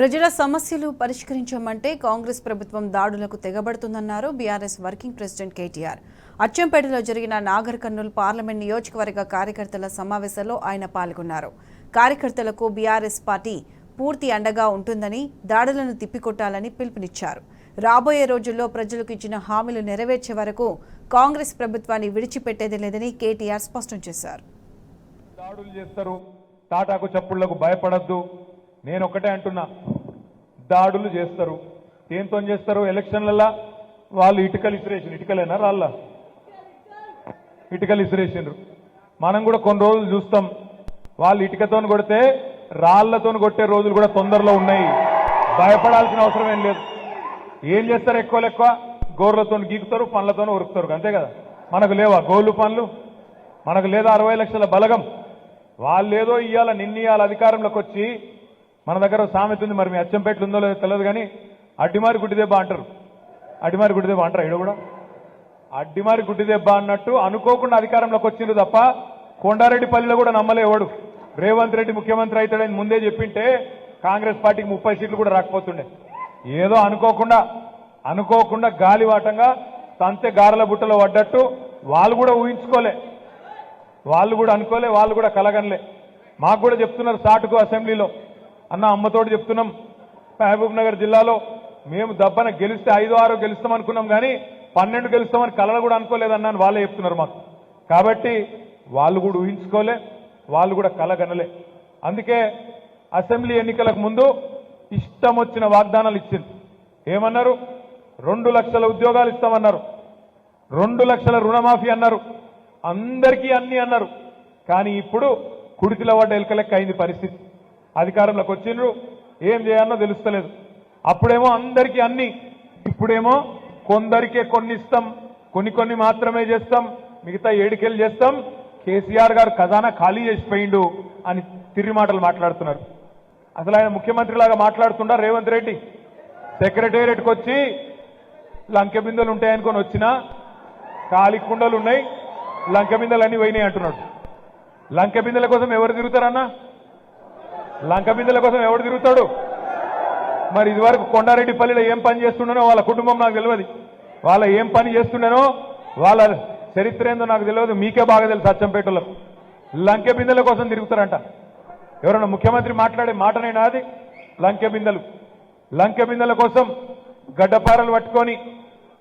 ప్రజల సమస్యలు పరిష్కరించమంటే కాంగ్రెస్ ప్రభుత్వం దాడులకు తెగబడుతుందన్నారు బీఆర్ఎస్ వర్కింగ్ ప్రెసిడెంట్ కేటీఆర్. అచ్చంపేటలో జరిగిన నాగర్ కర్నూల్ పార్లమెంట్ నియోజకవర్గ కార్యకర్తల సమావేశంలో ఆయన పాల్గొన్నారు. కార్యకర్తలకు బీఆర్ఎస్ పార్టీ పూర్తి అండగా ఉంటుందని, దాడులను తిప్పికొట్టాలని పిలుపునిచ్చారు. రాబోయే రోజుల్లో ప్రజలకు ఇచ్చిన హామీలు నెరవేర్చే వరకు కాంగ్రెస్ ప్రభుత్వాన్ని విడిచిపెట్టేది లేదని కేటీఆర్ స్పష్టం చేశారు. దాడులు చేస్తారు, తాటాకు చప్పుళ్లకు భయపడద్దు. నేను ఒకటే అంటున్నా, దాడులు చేస్తారు. దేంతో చేస్తారు? ఎలక్షన్లలో వాళ్ళు ఇటుకలు ఇసిరేసిండ్రు. ఇటుకలేనా రాళ్ళ? ఇటుకలు ఇసిరేసిండ్రు. మనం కూడా కొన్ని రోజులు చూస్తాం, వాళ్ళు ఇటుకతో కొడితే రాళ్లతో కొట్టే రోజులు కూడా తొందరలో ఉన్నాయి. భయపడాల్సిన అవసరం ఏం లేదు. ఏం చేస్తారు? ఎక్కువ గోర్లతో గీకుతారు, పండ్లతో ఉరుకుతారు, అంతే కదా. మనకు లేవా గోళ్ళు పనులు? మనకు లేదా 60 లక్షల బలగం? వాళ్ళేదో ఇవాళ నిన్నీయాల అధికారంలోకి వచ్చి, మన దగ్గర సామెత ఉంది, మరి మీ అచ్చంపేటలు ఉందో లేదో తెలియదు కానీ, అడ్డిమారి గుడ్డిదెబ్బ అంటారు. అడ్డిమారి గుడ్డిదెబ్బ అంటారు ఇక్కడ కూడా. అడ్డిమారి గుడ్డిదెబ్బ అన్నట్టు అనుకోకుండా అధికారంలోకి వచ్చింది తప్ప కొండారెడ్డిపల్లిలో కూడా నమ్మలేవాడు. రేవంత్ రెడ్డి ముఖ్యమంత్రి అవుతాడని ముందే చెప్పింటే కాంగ్రెస్ పార్టీకి 30 సీట్లు కూడా రాకపోతుండే. ఏదో అనుకోకుండా గాలివాటంగా తంతె గారెల బుట్టలో పడ్డట్టు వాళ్ళు కూడా ఊహించుకోలే, వాళ్ళు కూడా అనుకోలే, వాళ్ళు కూడా కలగనలే. మాకు కూడా చెప్తున్నారు సాటుకు అసెంబ్లీలో, అన్న అమ్మతోటి చెప్తున్నాం, మహబూబ్ నగర్ జిల్లాలో మేము దబ్బన గెలిస్తే 5-6 గెలుస్తాం అనుకున్నాం కానీ 12 గెలుస్తామని కలలు కూడా అనుకోలేదన్నాను వాళ్ళే చెప్తున్నారు మాకు. కాబట్టి వాళ్ళు కూడా ఊహించుకోలే, వాళ్ళు కూడా కలగనలే. అందుకే అసెంబ్లీ ఎన్నికలకు ముందు ఇష్టం వచ్చిన వాగ్దానాలు ఇచ్చింది. ఏమన్నారు? 2 లక్షల ఉద్యోగాలు ఇస్తామన్నారు, 2 లక్షల రుణమాఫీ అన్నారు, అందరికీ అన్ని అన్నారు. కానీ ఇప్పుడు కుడితిలో పడ్డ ఎలకలెక్క అయింది పరిస్థితి. అధికారంలోకి వచ్చిండ్రు, ఏం చేయాలనో తెలుస్తలేదు. అప్పుడేమో అందరికీ అన్ని, ఇప్పుడేమో కొందరికే కొన్ని ఇస్తాం, కొన్ని మాత్రమే చేస్తాం, మిగతా 7 చేస్తాం. కేసీఆర్ గారు ఖజానా ఖాళీ చేసిపోయిండు అని తిరిగి మాటలు మాట్లాడుతున్నారు. అసలు ఆయన ముఖ్యమంత్రిలాగా మాట్లాడుతుండా రేవంత్ రెడ్డి? సెక్రటేరియట్కి వచ్చి లంకె బిందెలు ఉంటాయనుకొని వచ్చినా ఖాళీ కుండలు ఉన్నాయి, లంకె బిందెలు అన్ని పోయినాయి అంటున్నాడు. లంకె బిందెల కోసం ఎవరు తిరుగుతారన్నా? లంక బిందెల కోసం ఎవడు తిరుగుతాడు? మరి ఇదివరకు కొండారెడ్డిపల్లిలో ఏం పని చేస్తుండనో వాళ్ళ కుటుంబం నాకు తెలియదు, వాళ్ళ ఏం పని చేస్తుండనో వాళ్ళ చరిత్ర ఏందో నాకు తెలియదు. మీకే బాగా తెలుసు. అచ్చంపేటలో లంకె బిందెల కోసం తిరుగుతారంట. ఎవరన్నా ముఖ్యమంత్రి మాట్లాడే మాటనైనా అది? లంకె బిందెల కోసం గడ్డపారలు పట్టుకొని,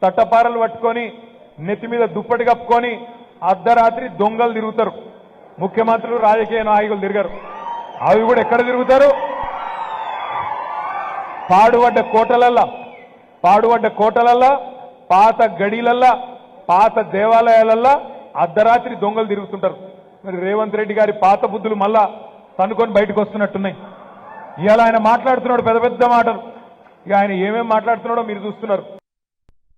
తట్టపారలు పట్టుకొని, నెత్తి మీద దుప్పటి కప్పుకొని అర్ధరాత్రి దొంగలు తిరుగుతారు. ముఖ్యమంత్రులు, రాజకీయ నాయకులు తిరగరు. అవి కూడా ఎక్కడ తిరుగుతారు? పాడుబడ్డ కోటలల్లా, పాత గడిలల్లా, పాత దేవాలయాలల్లా అర్ధరాత్రి దొంగలు తిరుగుతుంటారు. మరి రేవంత్ రెడ్డి గారి పాత బుద్ధులు మళ్ళా తనుకొని బయటకు వస్తున్నట్టున్నాయి. ఇవాళ ఆయన మాట్లాడుతున్నాడు పెద్ద పెద్ద మాటలు. ఇక ఆయన ఏమేం మాట్లాడుతున్నాడో మీరు చూస్తున్నారు.